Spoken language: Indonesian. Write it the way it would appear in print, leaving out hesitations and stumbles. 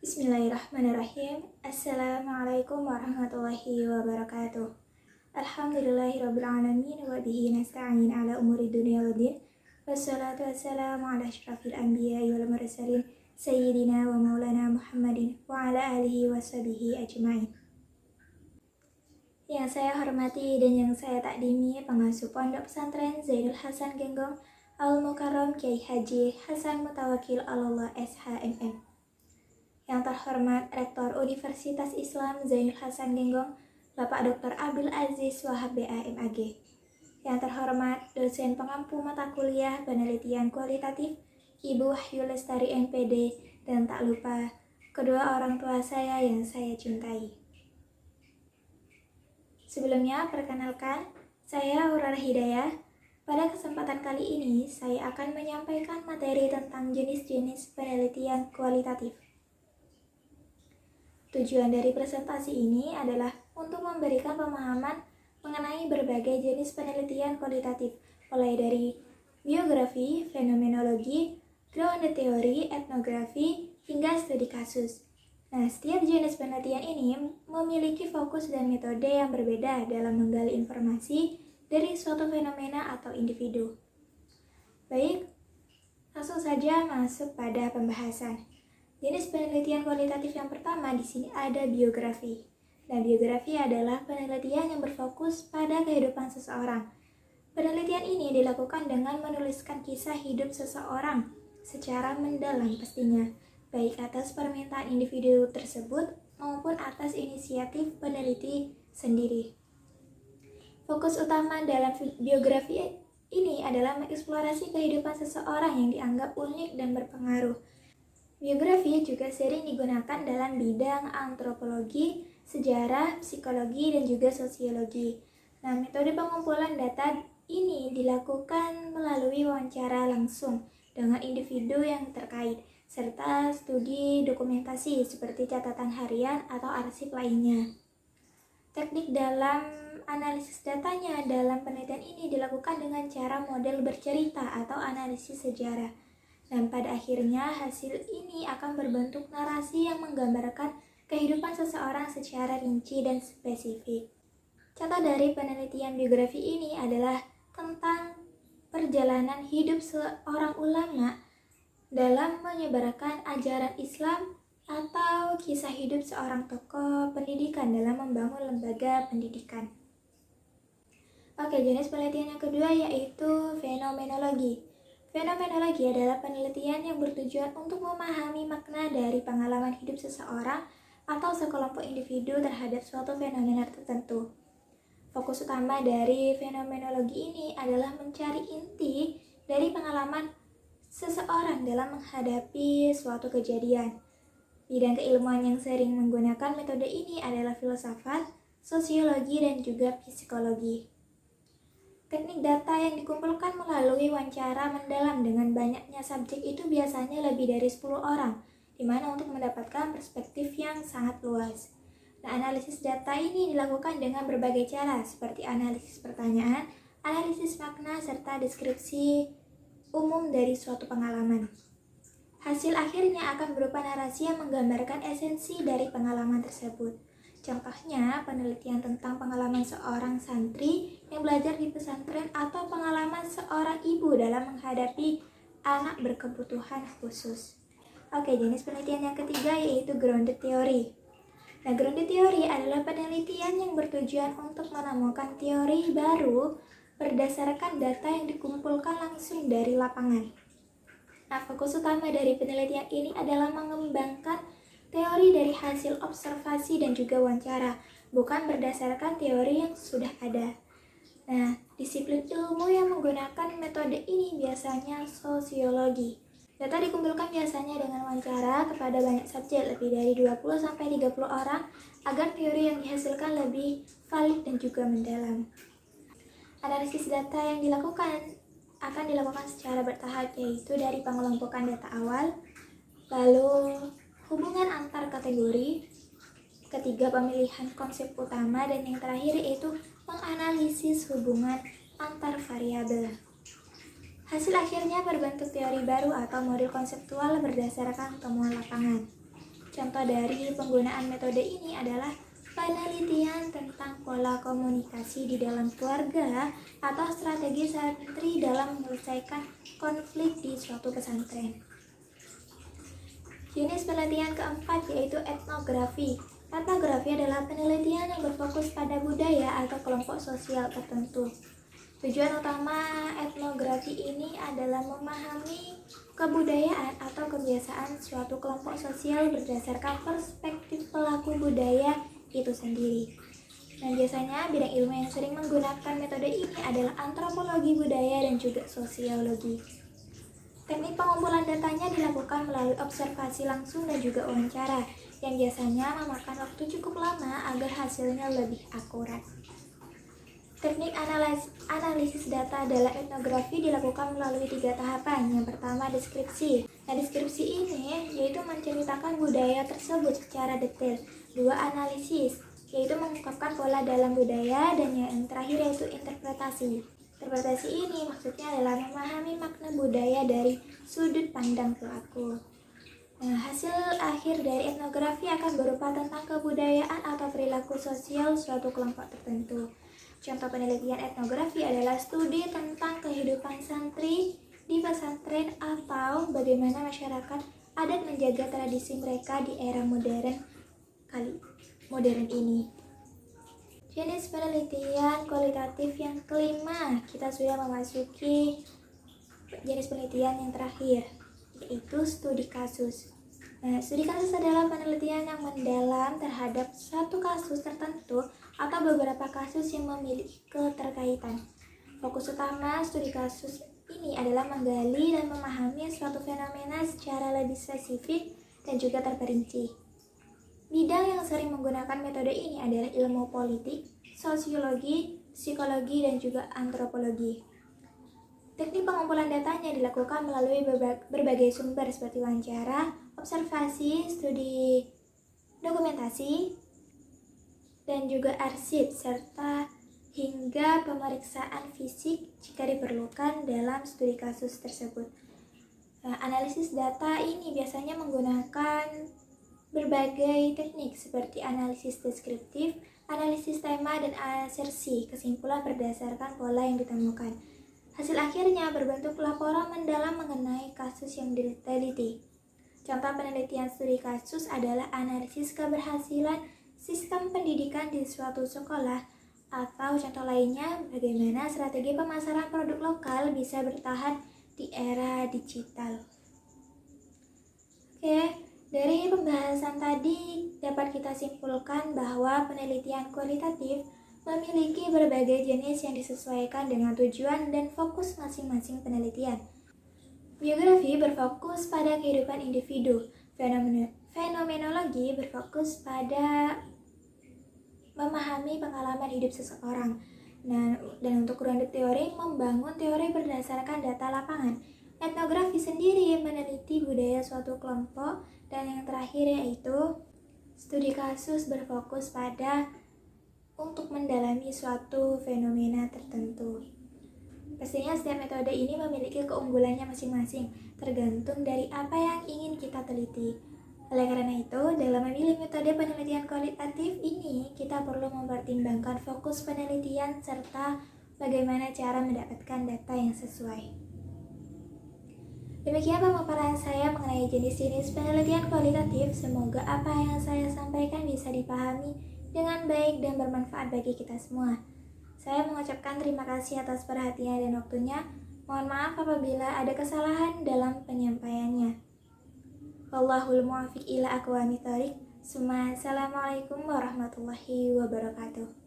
Bismillahirrahmanirrahim. Assalamualaikum warahmatullahi wabarakatuh. Alhamdulillahirrabbilalamin wa bihi nasta'in ala umuri dunia waddin. Wassalatu wassalamu ala asyrafil anbiya wal mursalin Sayyidina wa maulana Muhammadin wa ala alihi wa sahbihi ajma'in. Yang saya hormati dan yang saya takdimi pengasuh Pondok Pesantren Zainul Hasan Genggong Al-Mukarram Kiai Haji Hasan Mutawakil Allah SHMM. Yang terhormat Rektor Universitas Islam Zainul Hasan Genggong, Bapak Dr. Abdul Aziz Wahab BAMAG. Yang terhormat dosen pengampu mata kuliah penelitian kualitatif, Ibu Wahyu Lestari MPD, dan tak lupa kedua orang tua saya yang saya cintai. Sebelumnya, perkenalkan, saya Aurora Hidayah. Pada kesempatan kali ini, saya akan menyampaikan materi tentang jenis-jenis penelitian kualitatif. Tujuan dari presentasi ini adalah untuk memberikan pemahaman mengenai berbagai jenis penelitian kualitatif, mulai dari biografi, fenomenologi, ground theory, etnografi, hingga studi kasus. Nah, setiap jenis penelitian ini memiliki fokus dan metode yang berbeda dalam menggali informasi dari suatu fenomena atau individu. Baik, langsung saja masuk pada pembahasan. Jenis penelitian kualitatif yang pertama di sini ada biografi. Nah, biografi adalah penelitian yang berfokus pada kehidupan seseorang. Penelitian ini dilakukan dengan menuliskan kisah hidup seseorang secara mendalam pastinya, baik atas permintaan individu tersebut maupun atas inisiatif peneliti sendiri. Fokus utama dalam biografi ini adalah mengeksplorasi kehidupan seseorang yang dianggap unik dan berpengaruh. Biografi juga sering digunakan dalam bidang antropologi, sejarah, psikologi, dan juga sosiologi. Nah, metode pengumpulan data ini dilakukan melalui wawancara langsung dengan individu yang terkait, serta studi dokumentasi seperti catatan harian atau arsip lainnya. Teknik dalam analisis datanya dalam penelitian ini dilakukan dengan cara model bercerita atau analisis sejarah. Dan pada akhirnya hasil ini akan berbentuk narasi yang menggambarkan kehidupan seseorang secara rinci dan spesifik. Contoh dari penelitian biografi ini adalah tentang perjalanan hidup seorang ulama dalam menyebarkan ajaran Islam atau kisah hidup seorang tokoh pendidikan dalam membangun lembaga pendidikan. Oke, jenis penelitian yang kedua yaitu fenomenologi. Fenomenologi adalah penelitian yang bertujuan untuk memahami makna dari pengalaman hidup seseorang atau sekelompok individu terhadap suatu fenomena tertentu. Fokus utama dari fenomenologi ini adalah mencari inti dari pengalaman seseorang dalam menghadapi suatu kejadian. Bidang keilmuan yang sering menggunakan metode ini adalah filsafat, sosiologi, dan juga psikologi. Teknik data yang dikumpulkan melalui wawancara mendalam dengan banyaknya subjek itu biasanya lebih dari 10 orang, di mana untuk mendapatkan perspektif yang sangat luas. Nah, analisis data ini dilakukan dengan berbagai cara, seperti analisis pertanyaan, analisis makna, serta deskripsi umum dari suatu pengalaman. Hasil akhirnya akan berupa narasi yang menggambarkan esensi dari pengalaman tersebut. Contohnya, penelitian tentang pengalaman seorang santri yang belajar di pesantren atau pengalaman seorang ibu dalam menghadapi anak berkebutuhan khusus. Oke, jenis penelitian yang ketiga yaitu ground theory. Nah, ground theory adalah penelitian yang bertujuan untuk menemukan teori baru berdasarkan data yang dikumpulkan langsung dari lapangan. Nah, fokus utama dari penelitian ini adalah mengembangkan teori dari hasil observasi dan juga wawancara, bukan berdasarkan teori yang sudah ada. Nah, disiplin ilmu yang menggunakan metode ini biasanya sosiologi. Data dikumpulkan biasanya dengan wawancara kepada banyak subjek, lebih dari 20-30 orang, agar teori yang dihasilkan lebih valid dan juga mendalam. Analisis data yang akan dilakukan secara bertahap, yaitu dari pengelompokan data awal, lalu hubungan antar kategori, ketiga pemilihan konsep utama, dan yang terakhir yaitu menganalisis hubungan antar variabel. Hasil akhirnya berbentuk teori baru atau model konseptual berdasarkan temuan lapangan. Contoh dari penggunaan metode ini adalah penelitian tentang pola komunikasi di dalam keluarga atau strategi santri dalam menyelesaikan konflik di suatu pesantren. Jenis penelitian keempat yaitu etnografi. Etnografi adalah penelitian yang berfokus pada budaya atau kelompok sosial tertentu. Tujuan utama etnografi ini adalah memahami kebudayaan atau kebiasaan suatu kelompok sosial berdasarkan perspektif pelaku budaya itu sendiri. Dan biasanya bidang ilmu yang sering menggunakan metode ini adalah antropologi budaya dan juga sosiologi. Teknik pengumpulan datanya dilakukan melalui observasi langsung dan juga wawancara, yang biasanya memakan waktu cukup lama agar hasilnya lebih akurat. Teknik analisis data dalam etnografi dilakukan melalui 3 tahapan. Yang pertama, deskripsi. Nah, deskripsi ini yaitu menceritakan budaya tersebut secara detail. 2, analisis, yaitu mengungkapkan pola dalam budaya. Dan yang terakhir yaitu interpretasi. Interpretasi ini maksudnya adalah memahami makna budaya dari sudut pandang pelaku. Nah, hasil akhir dari etnografi akan berupa tentang kebudayaan atau perilaku sosial suatu kelompok tertentu. Contoh penelitian etnografi adalah studi tentang kehidupan santri di pesantren atau bagaimana masyarakat adat menjaga tradisi mereka di era modern ini. Jenis penelitian kualitatif yang kelima, kita sudah memasuki jenis penelitian yang terakhir, yaitu studi kasus. Nah, studi kasus adalah penelitian yang mendalam terhadap suatu kasus tertentu atau beberapa kasus yang memiliki keterkaitan. Fokus utama studi kasus ini adalah menggali dan memahami suatu fenomena secara lebih spesifik dan juga terperinci. Bidang yang sering menggunakan metode ini adalah ilmu politik, sosiologi, psikologi, dan juga antropologi. Teknik pengumpulan datanya dilakukan melalui berbagai sumber seperti wawancara, observasi, studi dokumentasi, dan juga arsip, serta hingga pemeriksaan fisik jika diperlukan dalam studi kasus tersebut. Nah, analisis data ini biasanya menggunakan berbagai teknik seperti analisis deskriptif, analisis tema, dan asersi kesimpulan berdasarkan pola yang ditemukan. Hasil akhirnya berbentuk laporan mendalam mengenai kasus yang diteliti. Contoh penelitian studi kasus adalah analisis keberhasilan sistem pendidikan di suatu sekolah, atau contoh lainnya bagaimana strategi pemasaran produk lokal bisa bertahan di era digital. Oke, dari pembahasan tadi dapat kita simpulkan bahwa penelitian kualitatif memiliki berbagai jenis yang disesuaikan dengan tujuan dan fokus masing-masing penelitian. Biografi berfokus pada kehidupan individu, fenomenologi berfokus pada memahami pengalaman hidup seseorang, dan untuk grounded teori membangun teori berdasarkan data lapangan. Etnografi sendiri meneliti budaya suatu kelompok, dan yang terakhir yaitu studi kasus berfokus pada untuk mendalami suatu fenomena tertentu. Pastinya setiap metode ini memiliki keunggulannya masing-masing, tergantung dari apa yang ingin kita teliti. Oleh karena itu, dalam memilih metode penelitian kualitatif ini, kita perlu mempertimbangkan fokus penelitian serta bagaimana cara mendapatkan data yang sesuai. Demikian pemaparan saya mengenai jenis-jenis penelitian kualitatif. Semoga apa yang saya sampaikan bisa dipahami dengan baik dan bermanfaat bagi kita semua. Saya mengucapkan terima kasih atas perhatian dan waktunya. Mohon maaf apabila ada kesalahan dalam penyampaiannya. Wallahul muwaffiq ila aqwamit thoriq. Assalamualaikum warahmatullahi wabarakatuh.